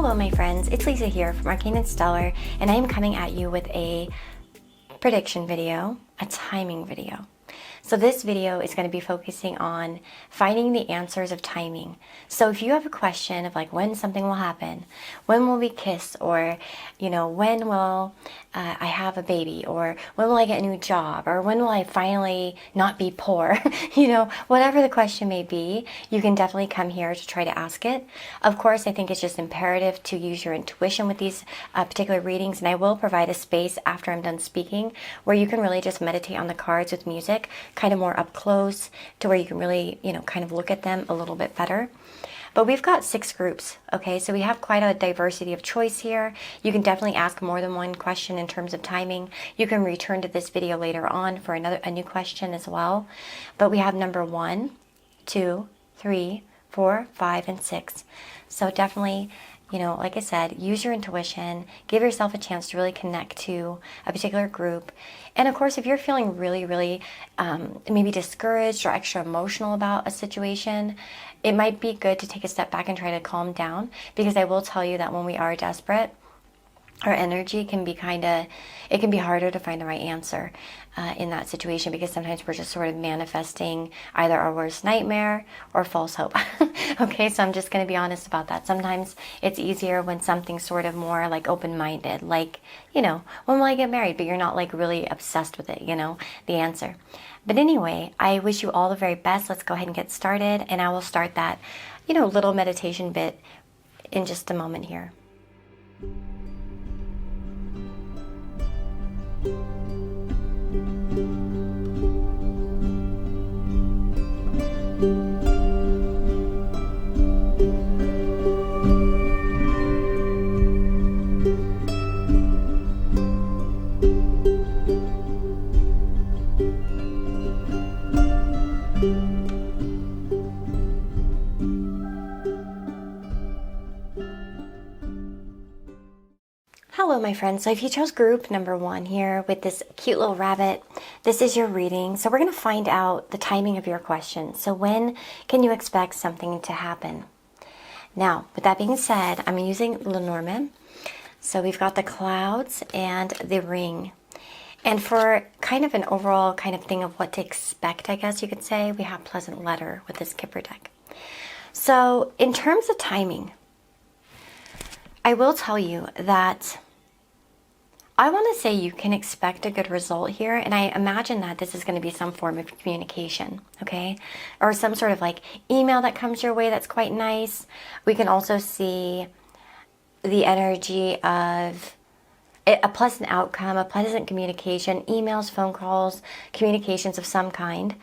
Hello my friends, it's Lisa here from Arcaneandstellar, and I am coming at you with a prediction video, a timing video. So this video is going to be focusing on finding the answers of timing. So if you have a question of like when something will happen, when will we kiss, or when will I have a baby, or when will I get a new job, or when will I finally not be poor, whatever the question may be, you can definitely come here to try to ask it. Of course, I think it's just imperative to use your intuition with these particular readings, and I will provide a space after I'm done speaking where you can really just meditate on the cards with music, kind of more up close, to where you can really, kind of look at them a little bit better. But we've got 6 groups, okay? So we have quite a diversity of choice here. You can definitely ask more than one question in terms of timing. You can return to this video later on for a new question as well. But we have number 1, 2, 3, 4, 5, and 6. So definitely, like I said, use your intuition, give yourself a chance to really connect to a particular group. And of course, if you're feeling really, really maybe discouraged or extra emotional about a situation, it might be good to take a step back and try to calm down, because I will tell you that when we are desperate, our energy can be it can be harder to find the right answer in that situation, because sometimes we're just sort of manifesting either our worst nightmare or false hope. Okay, so I'm just going to be honest about that. Sometimes it's easier when something's sort of more like open-minded, like, when will I get married? But you're not like really obsessed with it, the answer. But anyway, I wish you all the very best. Let's go ahead and get started, and I will start that, little meditation bit in just a moment here. Hello my friends, so if you chose group number 1 here with this cute little rabbit, this is your reading. So we're going to find out the timing of your question. So when can you expect something to happen? Now, with that being said, I'm using Lenormand. So we've got the clouds and the ring. And for kind of an overall kind of thing of what to expect, I guess you could say, we have Pleasant Letter with this Kipper deck. So in terms of timing, I will tell you that I want to say you can expect a good result here, and I imagine that this is going to be some form of communication, okay? Or some sort of like email that comes your way that's quite nice. We can also see the energy of a pleasant outcome, a pleasant communication, emails, phone calls, communications of some kind.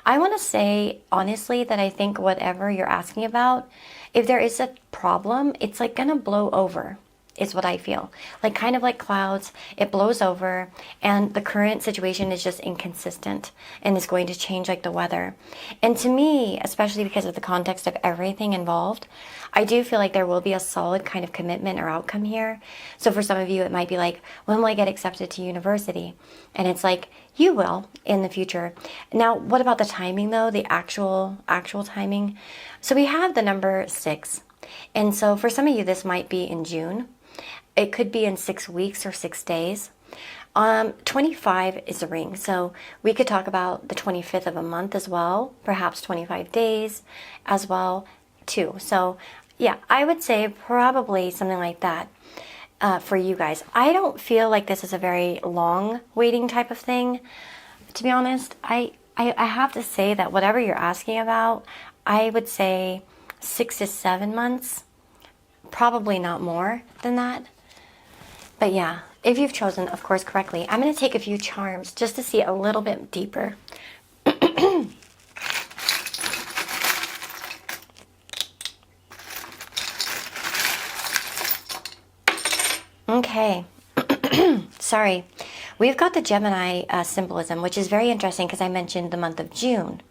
I want to say, honestly, that I think whatever you're asking about, if there is a problem, it's like going to blow over, is what I feel. Like kind of like clouds, it blows over, and the current situation is just inconsistent and is going to change like the weather. And to me, especially because of the context of everything involved, I do feel like there will be a solid kind of commitment or outcome here. So for some of you, it might be like, when will I get accepted to university? And it's like, you will in the future. Now, what about the timing though? The actual timing. So we have the number 6. And so for some of you, this might be in June. It could be in 6 weeks or 6 days. 25 is a ring. So we could talk about the 25th of a month as well, perhaps 25 days as well too. So yeah, I would say probably something like that for you guys. I don't feel like this is a very long waiting type of thing. To be honest, I have to say that whatever you're asking about, I would say 6 to 7 months, probably not more than that. But yeah, if you've chosen, of course, correctly, I'm going to take a few charms just to see a little bit deeper. Okay, sorry. We've got the Gemini symbolism, which is very interesting because I mentioned the month of June.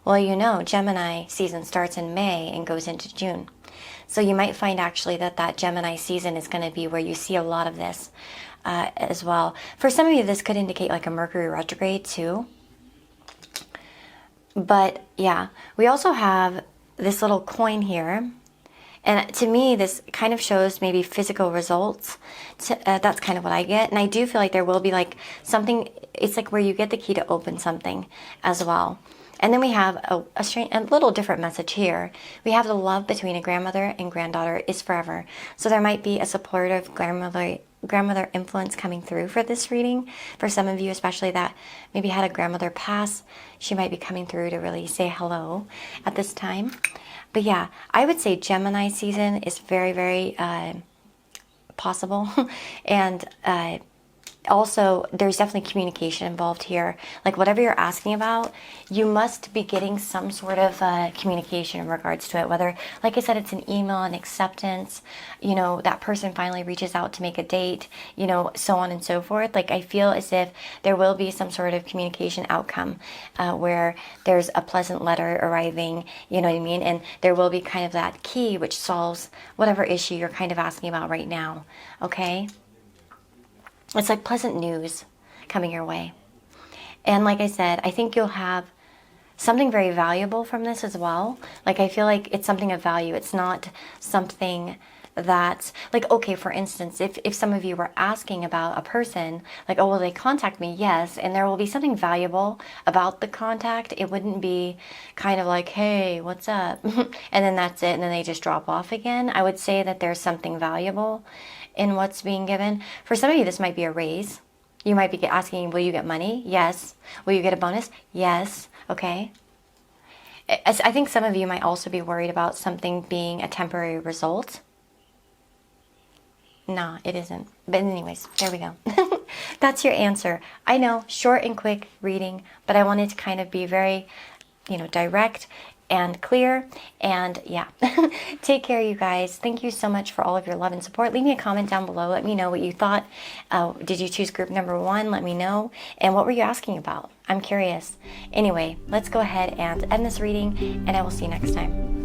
Well, Gemini season starts in May and goes into June. So you might find actually that Gemini season is going to be where you see a lot of this as well. For some of you, this could indicate like a Mercury retrograde too. But yeah, we also have this little coin here, And to me, this kind of shows maybe physical results. That's kind of what I get. And I do feel like there will be like something, it's like where you get the key to open something as well. And then we have a little different message here. We have the love between a grandmother and granddaughter is forever. So there might be a supportive grandmother influence coming through for this reading. For some of you, especially that maybe had a grandmother pass, she might be coming through to really say hello at this time. But yeah, I would say Gemini season is very, very possible. And also, there's definitely communication involved here. Like whatever you're asking about, you must be getting some sort of communication in regards to it. Whether, like I said, it's an email, an acceptance, you know, that person finally reaches out to make a date, you know, so on and so forth. Like I feel as if there will be some sort of communication outcome where there's a pleasant letter arriving, you know what I mean? And there will be kind of that key which solves whatever issue you're kind of asking about right now, okay? It's like pleasant news coming your way. And like I said, I think you'll have something very valuable from this as well. Like I feel like it's something of value. It's not something that's like, okay, for instance, if some of you were asking about a person, like, oh, will they contact me? Yes. And there will be something valuable about the contact. It wouldn't be kind of like, hey, what's up? And then that's it. And then they just drop off again. I would say that there's something valuable in what's being given. For some of you, this might be a raise. You might be asking, will you get money? Yes. Will you get a bonus? Yes. Okay. I think some of you might also be worried about something being a temporary result. Nah, it isn't. But anyways, there we go. That's your answer. I know, short and quick reading, but I wanted to kind of be very, you know, direct and clear. And yeah, take care, you guys. Thank you so much for all of your love and support. Leave me a comment down below. Let me know what you thought. Did you choose group number 1? Let me know. And what were you asking about? I'm curious. Anyway, let's go ahead and end this reading, and I will see you next time.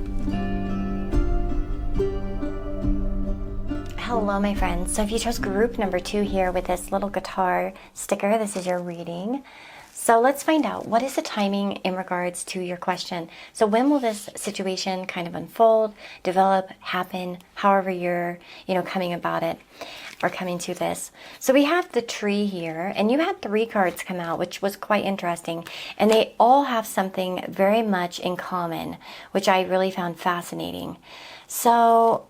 Hello, my friends. So if you chose group number 2 here with this little guitar sticker, this is your reading. So let's find out, what is the timing in regards to your question? So when will this situation kind of unfold, develop, happen, however you're, you know, coming about it or coming to this? So we have the tree here, and you had 3 cards come out, which was quite interesting. And they all have something very much in common, which I really found fascinating. So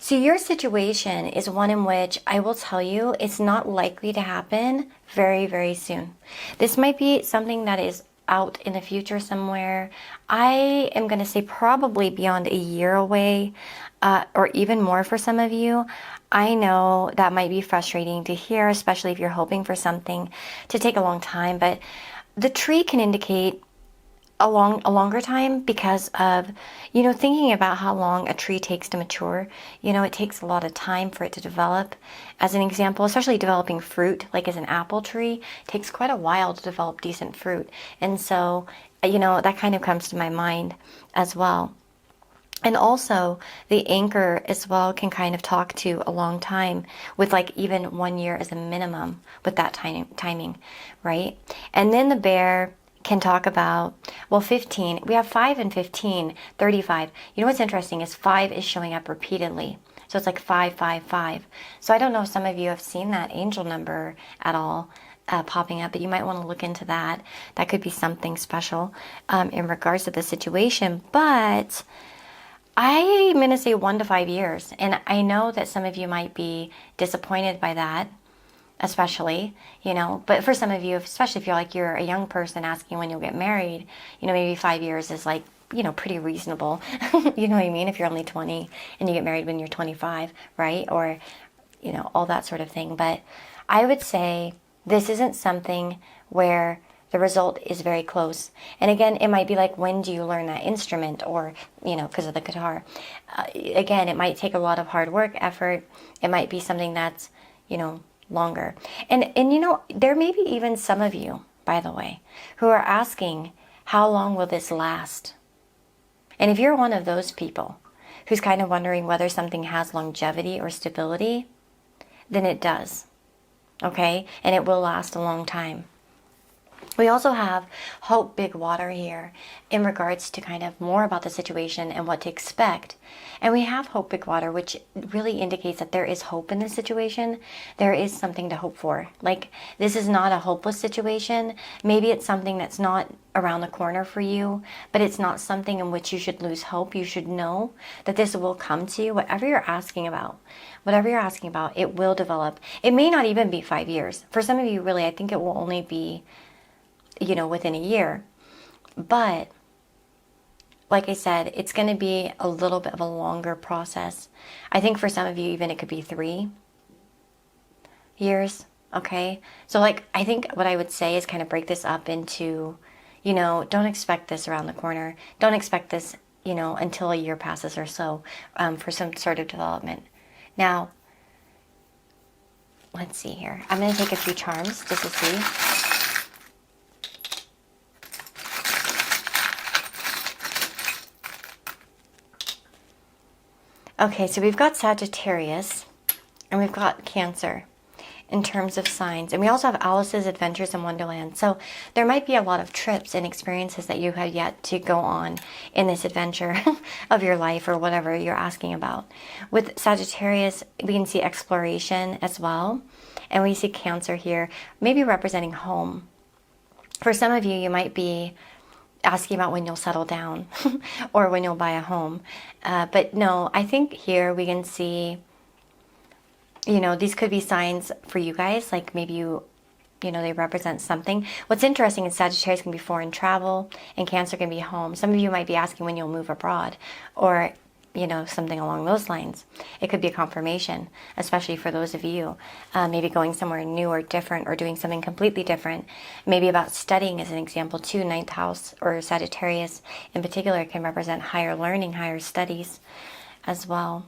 So your situation is one in which I will tell you it's not likely to happen very, very soon. This might be something that is out in the future somewhere. I am going to say probably beyond a year away, or even more for some of you. I know that might be frustrating to hear, especially if you're hoping for something to take a long time, but the tree can indicate a longer time because of, you know, thinking about how long a tree takes to mature. You know, it takes a lot of time for it to develop. As an example, especially developing fruit, like as an apple tree, takes quite a while to develop decent fruit. And so, you know, that kind of comes to my mind as well. And also, the anchor as well can kind of talk to a long time, with like even 1 year as a minimum with that timing, right? And then the bear can talk about, well, 15. We have 5 and 15, 35. You know what's interesting is 5 is showing up repeatedly. So it's like 5, 5, 5. So I don't know if some of you have seen that angel number at all popping up, but you might want to look into that. That could be something special in regards to the situation. But I'm going to say 1 to 5 years. And I know that some of you might be disappointed by that, especially, you know, but for some of you, especially if you're a young person asking when you'll get married, you know, maybe 5 years is like, you know, pretty reasonable. You know what I mean? If you're only 20 and you get married when you're 25, right? Or, you know, all that sort of thing. But I would say this isn't something where the result is very close. And again, it might be like, when do you learn that instrument? Or, you know, because of the guitar. Again, it might take a lot of hard work, effort. It might be something that's, you know, longer. And you know, there may be even some of you, by the way, who are asking, how long will this last? And if you're one of those people who's kind of wondering whether something has longevity or stability, then it does. Okay? And it will last a long time. We also have hope, big water here in regards to kind of more about the situation and what to expect. And we have hope, big water, which really indicates that there is hope in this situation. There is something to hope for. Like, this is not a hopeless situation. Maybe it's something that's not around the corner for you, but it's not something in which you should lose hope. You should know that this will come to you, whatever you're asking about. Whatever you're asking about, it will develop. It may not even be 5 years. For some of you, really, I think it will only be, within a year. But like I said, it's going to be a little bit of a longer process. I think for some of you, even it could be 3 years. Okay. So I think what I would say is kind of break this up into, don't expect this around the corner. Don't expect this, until a year passes or so, for some sort of development. Now, let's see here. I'm going to take a few charms just to see. Okay, so we've got Sagittarius and we've got Cancer in terms of signs. And we also have Alice's Adventures in Wonderland. So there might be a lot of trips and experiences that you have yet to go on in this adventure of your life or whatever you're asking about. With Sagittarius, we can see exploration as well. And we see Cancer here, maybe representing home. For some of you, you might be asking about when you'll settle down or when you'll buy a home. But no, I think here we can see, these could be signs for you guys, like maybe they represent something. What's interesting is Sagittarius can be foreign travel and Cancer can be home. Some of you might be asking when you'll move abroad or, something along those lines. It could be a confirmation, especially for those of you maybe going somewhere new or different or doing something completely different. Maybe about studying as an example too. Ninth house or Sagittarius in particular can represent higher learning, higher studies as well.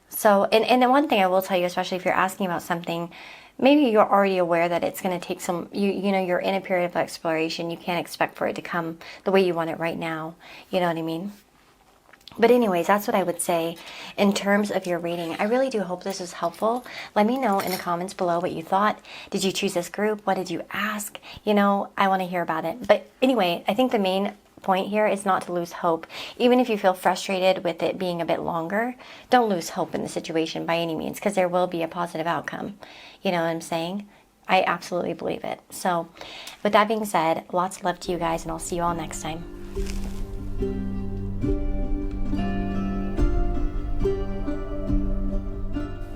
So, and the one thing I will tell you, especially if you're asking about something, maybe you're already aware that it's going to take some, you're in a period of exploration. You can't expect for it to come the way you want it right now. You know what I mean? But anyways, that's what I would say in terms of your reading. I really do hope this was helpful. Let me know in the comments below what you thought. Did you choose this group? What did you ask? I want to hear about it. But anyway, I think the main point here is not to lose hope. Even if you feel frustrated with it being a bit longer, don't lose hope in the situation by any means, because there will be a positive outcome. You know what I'm saying? I absolutely believe it. So with that being said, lots of love to you guys, and I'll see you all next time.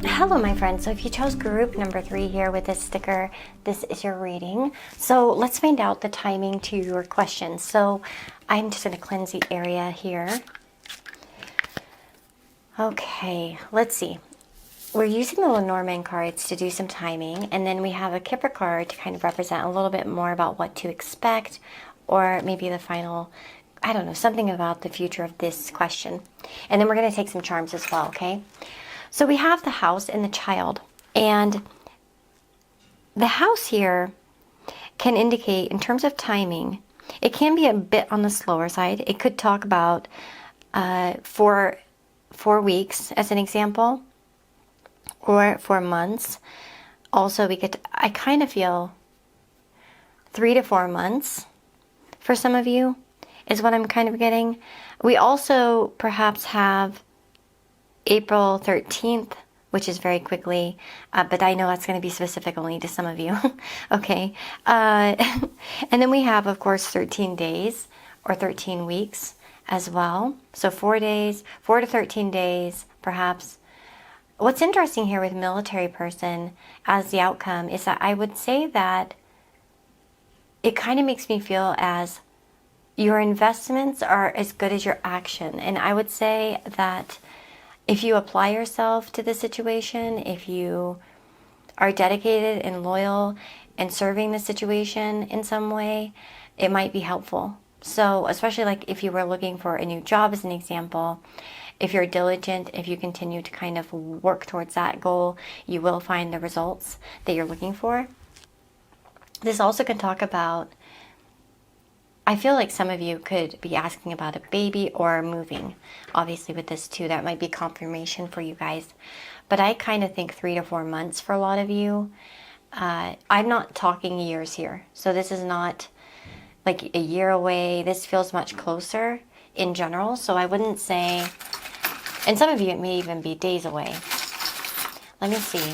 Hello, my friends. So if you chose group number 3 here with this sticker, this is your reading. So let's find out the timing to your questions. So I'm just going to cleanse the area here. Okay, let's see. We're using the Lenormand cards to do some timing, and then we have a Kipper card to kind of represent a little bit more about what to expect, or maybe the final, I don't know, something about the future of this question. And then we're going to take some charms as well, okay? So we have the house and the child, and the house here can indicate, in terms of timing, it can be a bit on the slower side. It could talk about 4 weeks as an example, or 4 months. Also, I kind of feel 3 to 4 months for some of you is what I'm kind of getting. We also perhaps have April 13th, which is very quickly, but I know that's going to be specific only to some of you. Okay. And then we have, of course, 13 days or 13 weeks as well. So 4 days, 4 to 13 days, perhaps. What's interesting here with military person as the outcome is that I would say that it kind of makes me feel as your investments are as good as your action. And I would say that if you apply yourself to the situation, if you are dedicated and loyal and serving the situation in some way, it might be helpful. So especially like if you were looking for a new job as an example, if you're diligent, if you continue to kind of work towards that goal, you will find the results that you're looking for. This also can talk about, I feel like some of you could be asking about a baby or moving. Obviously with this too, that might be confirmation for you guys. But I kind of think 3 to 4 months for a lot of you. I'm not talking years here. So this is not like a year away. This feels much closer in general. So I wouldn't say, and some of you, it may even be days away. Let me see.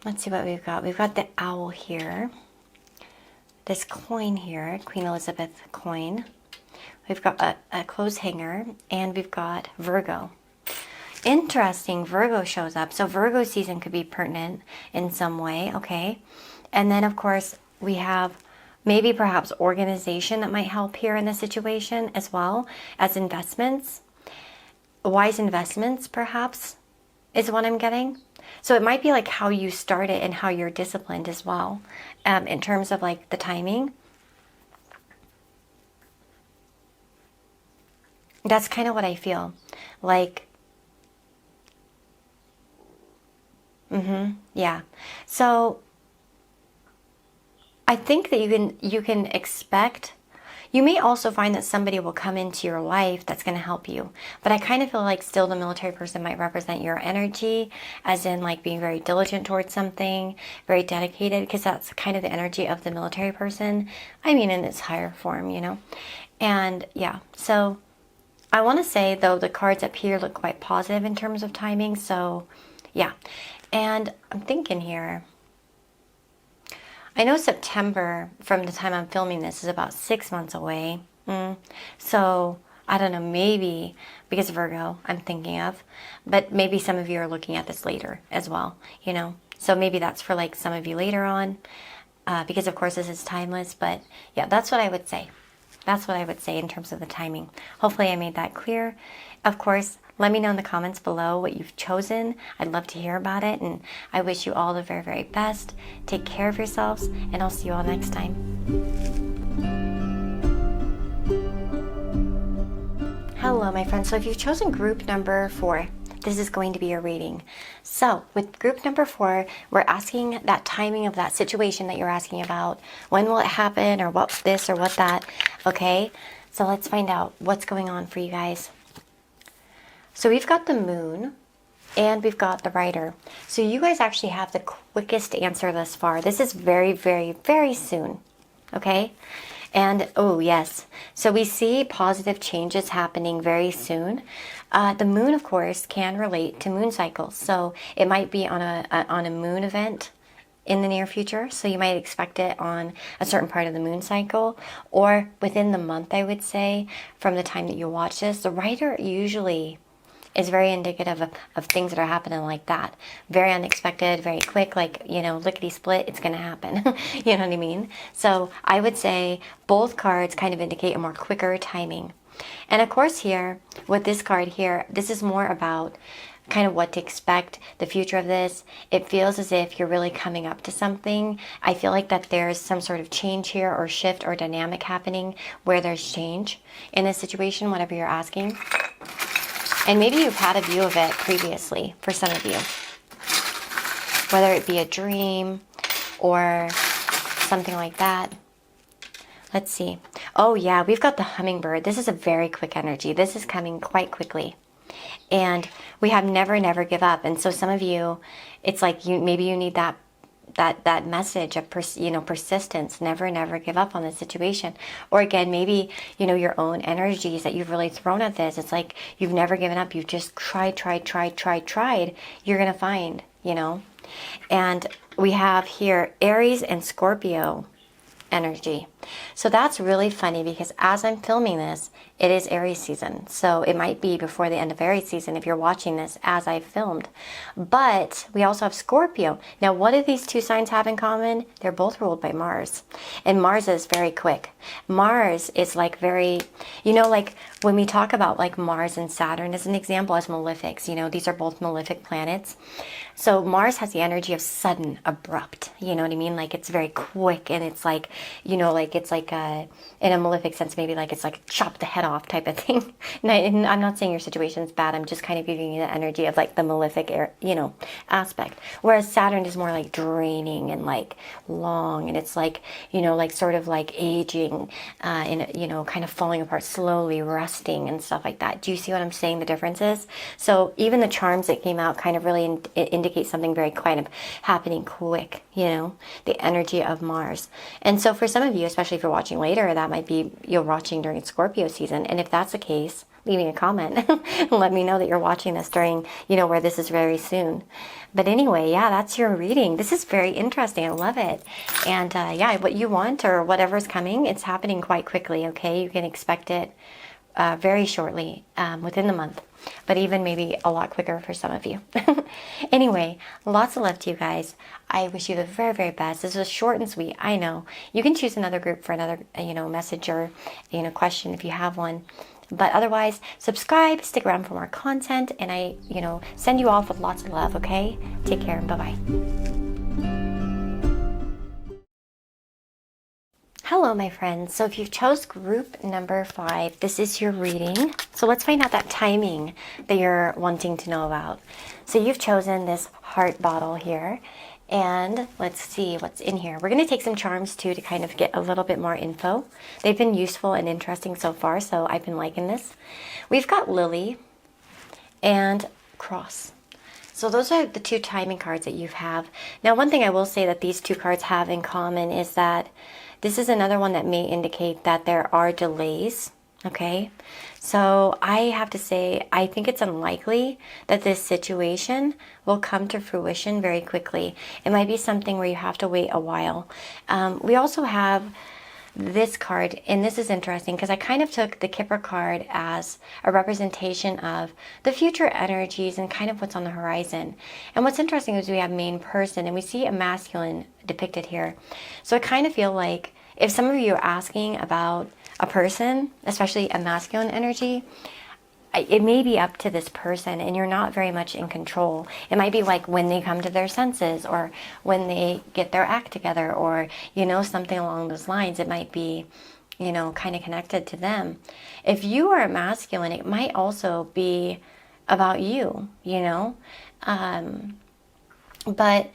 Let's see what we've got. We've got the owl here. This coin here, Queen Elizabeth coin. We've got a clothes hanger, and we've got Virgo. Interesting, Virgo shows up. So Virgo season could be pertinent in some way, okay? And then, of course, we have maybe perhaps organization that might help here in this situation, as well as investments. Wise investments, perhaps, is what I'm getting. So it might be like how you start it and how you're disciplined as well, in terms of like the timing. That's kind of what I feel like. Yeah. So I think that you can expect. You may also find that somebody will come into your life that's going to help you. But I kind of feel like still the military person might represent your energy, as in like being very diligent towards something, very dedicated, because that's kind of the energy of the military person. I mean, in its higher form, you know. And yeah, so I want to say, though, the cards up here look quite positive in terms of timing. So yeah. And I'm thinking here, I know September, from the time I'm filming this, is about 6 months away. So I don't know, maybe because Virgo I'm thinking of, but maybe some of you are looking at this later as well, you know. So maybe that's for like some of you later on, because of course this is timeless. But yeah, that's what I would say. That's what I would say in terms of the timing. Hopefully I made that clear. Of course, let me know in the comments below what you've chosen. I'd love to hear about it, and I wish you all the very, very best. Take care of yourselves, and I'll see you all next time. Hello, my friends. So if you've chosen group number 4, this is going to be your reading. So with group number 4, we're asking that timing of that situation that you're asking about. When will it happen, or what this or what that? Okay, so let's find out what's going on for you guys. So we've got the moon, and we've got the Rider. So you guys actually have the quickest answer thus far. This is very, very, very soon. Okay? And, oh, yes. So we see positive changes happening very soon. The moon, of course, can relate to moon cycles. So it might be on a moon event in the near future. So you might expect it on a certain part of the moon cycle, or within the month, I would say, from the time that you watch this. The Rider usually is very indicative of things that are happening like that. Very unexpected, very quick, like, you know, lickety split, it's gonna happen. You know what I mean? So I would say both cards kind of indicate a more quicker timing. And of course here, with this card here, this is more about kind of what to expect, the future of this. It feels as if you're really coming up to something. I feel like that there's some sort of change here, or shift, or dynamic happening where there's change in this situation, whatever you're asking. And maybe you've had a view of it previously for some of you, whether it be a dream or something like that. Let's see. Oh yeah, we've got the hummingbird. This is a very quick energy. This is coming quite quickly. And we have never, never give up. And so some of you, it's like maybe you need that message of persistence. Never, never give up on this situation. Or again, maybe, you know, your own energies that you've really thrown at this. It's like you've never given up. You've just tried. You're gonna find, you know. And we have here Aries and Scorpio energy. So that's really funny, because as I'm filming this, it is Aries season. So it might be before the end of Aries season if you're watching this as I filmed. But we also have Scorpio. Now, what do these two signs have in common? They're both ruled by Mars. And Mars is very quick. Mars is like very, like when we talk about like Mars and Saturn as an example as malefics, these are both malefic planets. So Mars has the energy of sudden, abrupt, you know what I mean? Like it's very quick, and it's like, like it's like in a malefic sense, maybe like it's like chop the head off type of thing. And I'm not saying your situation's bad. I'm just kind of giving you the energy of like the malefic, aspect. Whereas Saturn is more like draining and like long, and it's like, like sort of like aging, and, kind of falling apart slowly, rusting and stuff like that. Do you see what I'm saying? The differences. So even the charms that came out kind of really indicate something very kind of happening quick, the energy of Mars. And so for some of you, especially if you're watching later, that might be you're watching during Scorpio season. And if that's the case, leave me a comment. Let me know that you're watching this during, where this is very soon. But anyway, yeah, that's your reading. This is very interesting. I love it. And yeah, what you want or whatever's coming, it's happening quite quickly, okay? You can expect it very shortly, within the month. But even maybe a lot quicker for some of you. Anyway, lots of love to you guys. I wish you the very, very best. This was short and sweet. I know. You can choose another group for another, message or, question if you have one. But otherwise, subscribe, stick around for more content, and I, send you off with lots of love, okay? Take care and bye-bye. Hello, my friends. So if you chose group number 5, this is your reading. So let's find out that timing that you're wanting to know about. So you've chosen this heart bottle here. And let's see what's in here. We're going to take some charms too to kind of get a little bit more info. They've been useful and interesting so far, so I've been liking this. We've got Lily and Cross. So those are the 2 timing cards that you have. Now, one thing I will say that these 2 cards have in common is that this is another one that may indicate that there are delays, okay? So I have to say, I think it's unlikely that this situation will come to fruition very quickly. It might be something where you have to wait a while. We also have this card, and this is interesting because I kind of took the Kipper card as a representation of the future energies and kind of what's on the horizon. And what's interesting is we have main person, and we see a masculine depicted here. So I kind of feel like if some of you are asking about a person, especially a masculine energy, it may be up to this person and you're not very much in control. It might be like when they come to their senses or when they get their act together or, something along those lines. It might be, kind of connected to them. If you are a masculine, it might also be about you, But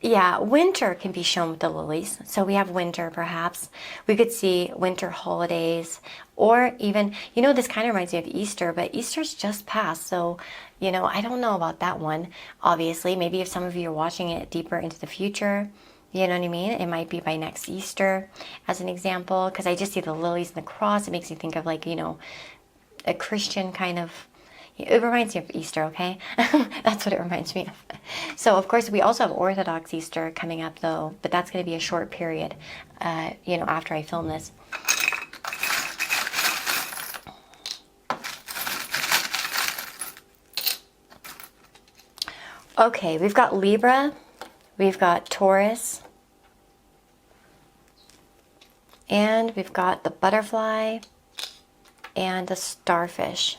yeah, winter can be shown with the lilies. So we have winter, perhaps. We could see winter holidays, or even, this kind of reminds me of Easter, but Easter's just passed. So, I don't know about that one, obviously. Maybe if some of you are watching it deeper into the future, you know what I mean? It might be by next Easter, as an example, because I just see the lilies and the cross. It makes me think of like, a Christian kind of. It reminds me of Easter, okay? That's what it reminds me of. So, of course, we also have Orthodox Easter coming up, though, but that's going to be a short period, after I film this. Okay, we've got Libra, we've got Taurus, and we've got the butterfly and the starfish.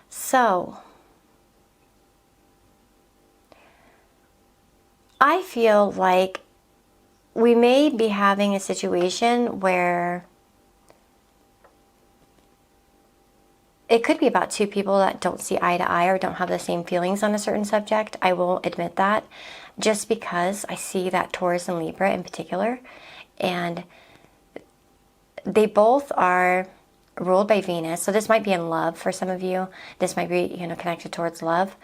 So, I feel like we may be having a situation where it could be about 2 people that don't see eye to eye or don't have the same feelings on a certain subject. I will admit that, just because I see that Taurus and Libra in particular, and they both are ruled by Venus. So this might be in love for some of you. This might be, connected towards love.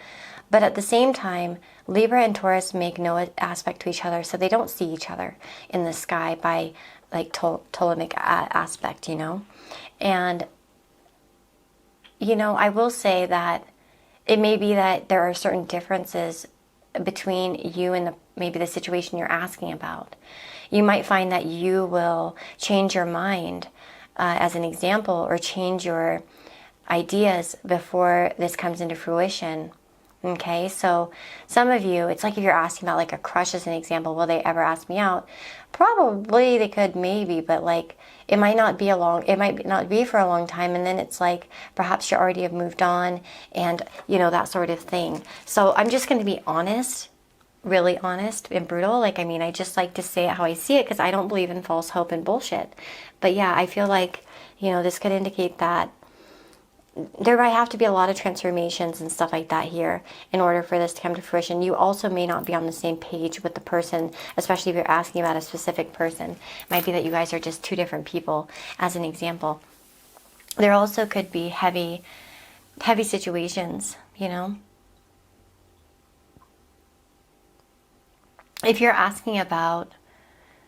But at the same time, Libra and Taurus make no aspect to each other. So they don't see each other in the sky by like Ptolemaic aspect, And, I will say that it may be that there are certain differences between you and maybe the situation you're asking about. You might find that you will change your mind, as an example, or change your ideas before this comes into fruition. Okay, so some of you, it's like if you're asking about like a crush as an example, will they ever ask me out? Probably they could, maybe, but like it might not be for a long time, and then it's like perhaps you already have moved on, and that sort of thing. So I'm just going to be honest, really honest and brutal. Like, I mean, I just like to say it how I see it because I don't believe in false hope and bullshit. But yeah, I feel like this could indicate that there might have to be a lot of transformations and stuff like that here in order for this to come to fruition. You also may not be on the same page with the person, especially if you're asking about a specific person. It might be that you guys are just two different people, as an example. There also could be heavy situations, If you're asking about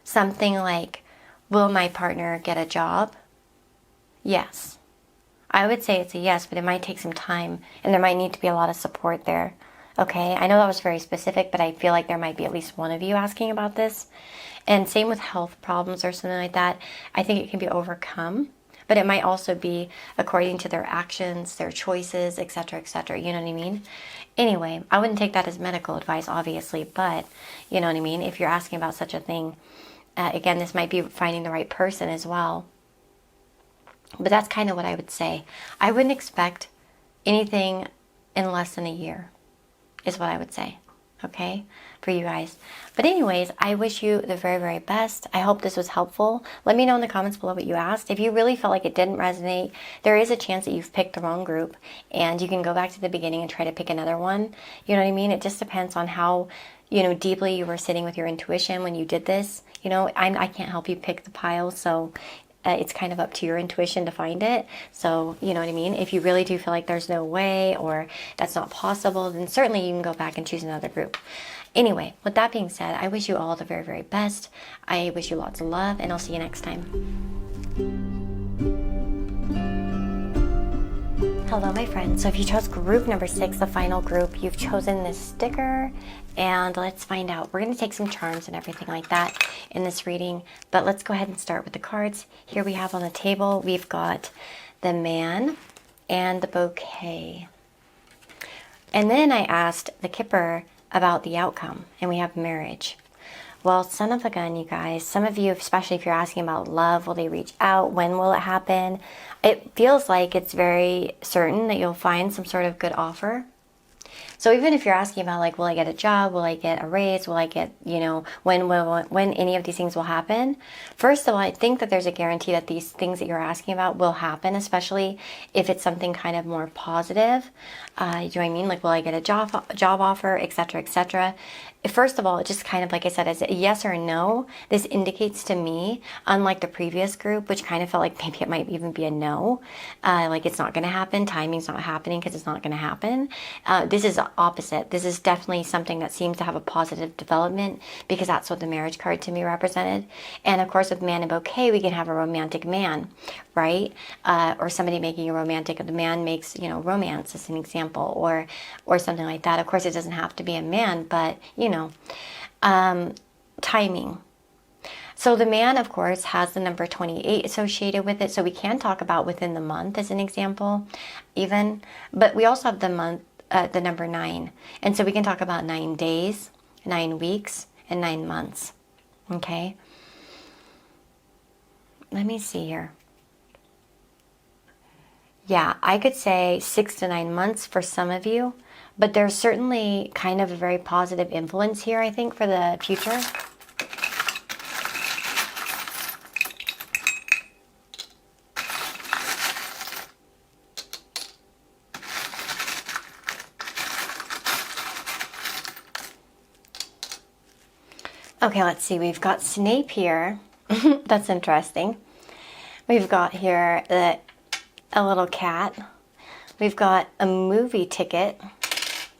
something like, will my partner get a job? Yes. I would say it's a yes, but it might take some time, and there might need to be a lot of support there. Okay, I know that was very specific, but I feel like there might be at least one of you asking about this. And same with health problems or something like that. I think it can be overcome, but it might also be according to their actions, their choices, etc., etc. You know what I mean? Anyway, I wouldn't take that as medical advice, obviously, but you know what I mean? If you're asking about such a thing, again, this might be finding the right person as well. But that's kind of what I would say. I wouldn't expect anything in less than a year, is what I would say, okay, for you guys. But anyways, I wish you the very, very best. I hope this was helpful. Let me know in the comments below what you asked. If you really felt like it didn't resonate, there is a chance that you've picked the wrong group, and you can go back to the beginning and try to pick another one. You know what I mean? It just depends on how, deeply you were sitting with your intuition when you did this. I can't help you pick the pile, so it's kind of up to your intuition to find it. So, you know what I mean? If you really do feel like there's no way or that's not possible, then certainly you can go back and choose another group. Anyway, with that being said, I wish you all the very, very best. I wish you lots of love, and I'll see you next time. Hello, my friends. So if you chose group number 6, the final group, you've chosen this sticker, and let's find out. We're going to take some charms and everything like that in this reading, but let's go ahead and start with the cards. Here we have on the table, we've got the man and the bouquet. And then I asked the Kipper about the outcome, and we have marriage. Well, son of a gun, you guys. Some of you, especially if you're asking about love, will they reach out? When will it happen? It feels like it's very certain that you'll find some sort of good offer. So even if you're asking about like, will I get a job? Will I get a raise? Will I get, when any of these things will happen? First of all, I think that there's a guarantee that these things that you're asking about will happen, especially if it's something kind of more positive. Do you know what I mean? Like, will I get a job offer, etc., etc. First of all, just kind of like I said, as a yes or a no, this indicates to me, unlike the previous group, which kind of felt like maybe it might even be a no, like it's not going to happen, timing's not happening because it's not going to happen. This is opposite. This is definitely something that seems to have a positive development, because that's what the marriage card to me represented. And of course, with man and bouquet, we can have a romantic man, right? Or somebody making a romantic, the man makes, romance as an example, or something like that. Of course, it doesn't have to be a man, but, timing. So the man, of course, has the number 28 associated with it. So we can talk about within the month as an example, even. But we also have the month, the number 9. And so we can talk about 9 days, 9 weeks, and 9 months. Okay? Let me see here. Yeah, I could say 6 to 9 months for some of you. But there's certainly kind of a very positive influence here, I think, for the future. Okay, let's see. We've got Snape here. That's interesting. We've got here a little cat. We've got a movie ticket.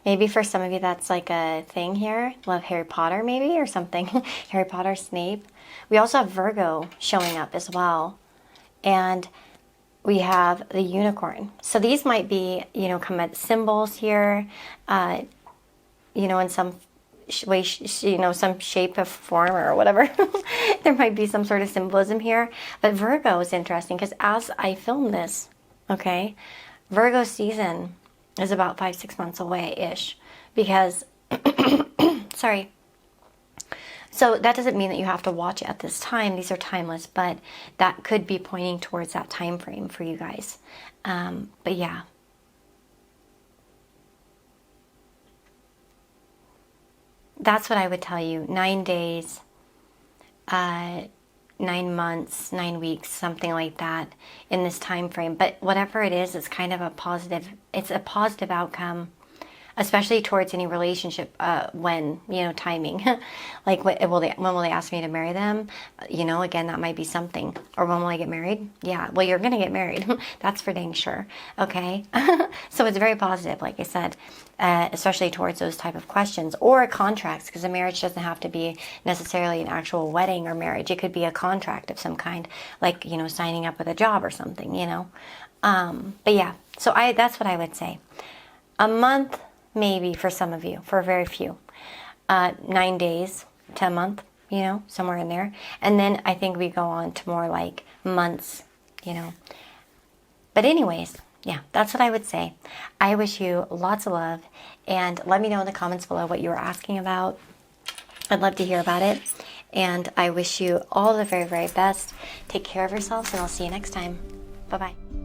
Maybe for some of you that's like a thing here. Love Harry Potter maybe, or something. Harry Potter, Snape. We also have Virgo showing up as well. And we have the unicorn. So these might be, come as symbols here, in some way, some shape of form or whatever. There might be some sort of symbolism here. But Virgo is interesting because as I film this, okay, Virgo season is about 5-6 months away-ish, because sorry. So that doesn't mean that you have to watch it at this time. These are timeless, but that could be pointing towards that time frame for you guys. But yeah. That's what I would tell you. 9 days, 9 months, 9 weeks, something like that in this time frame. But whatever it is, it's kind of a positive, it's a positive outcome, especially towards any relationship, when, you know, timing. Like, when will they ask me to marry them? You know, again, that might be something. Or when will I get married? Yeah, well, you're going to get married. That's for dang sure. Okay? So it's very positive, like I said, especially towards those type of questions. Or contracts, because a marriage doesn't have to be necessarily an actual wedding or marriage. It could be a contract of some kind, like, you know, signing up with a job or something, you know. But yeah, so that's what I would say. A month, maybe, for some of you, for very few. 9 days to a month, you know, somewhere in there. And then I think we go on to more like months, you know. But anyways, yeah, that's what I would say. I wish you lots of love, and let me know in the comments below what you were asking about. I'd love to hear about it. And I wish you all the very, very best. Take care of yourselves, and I'll see you next time. Bye-bye.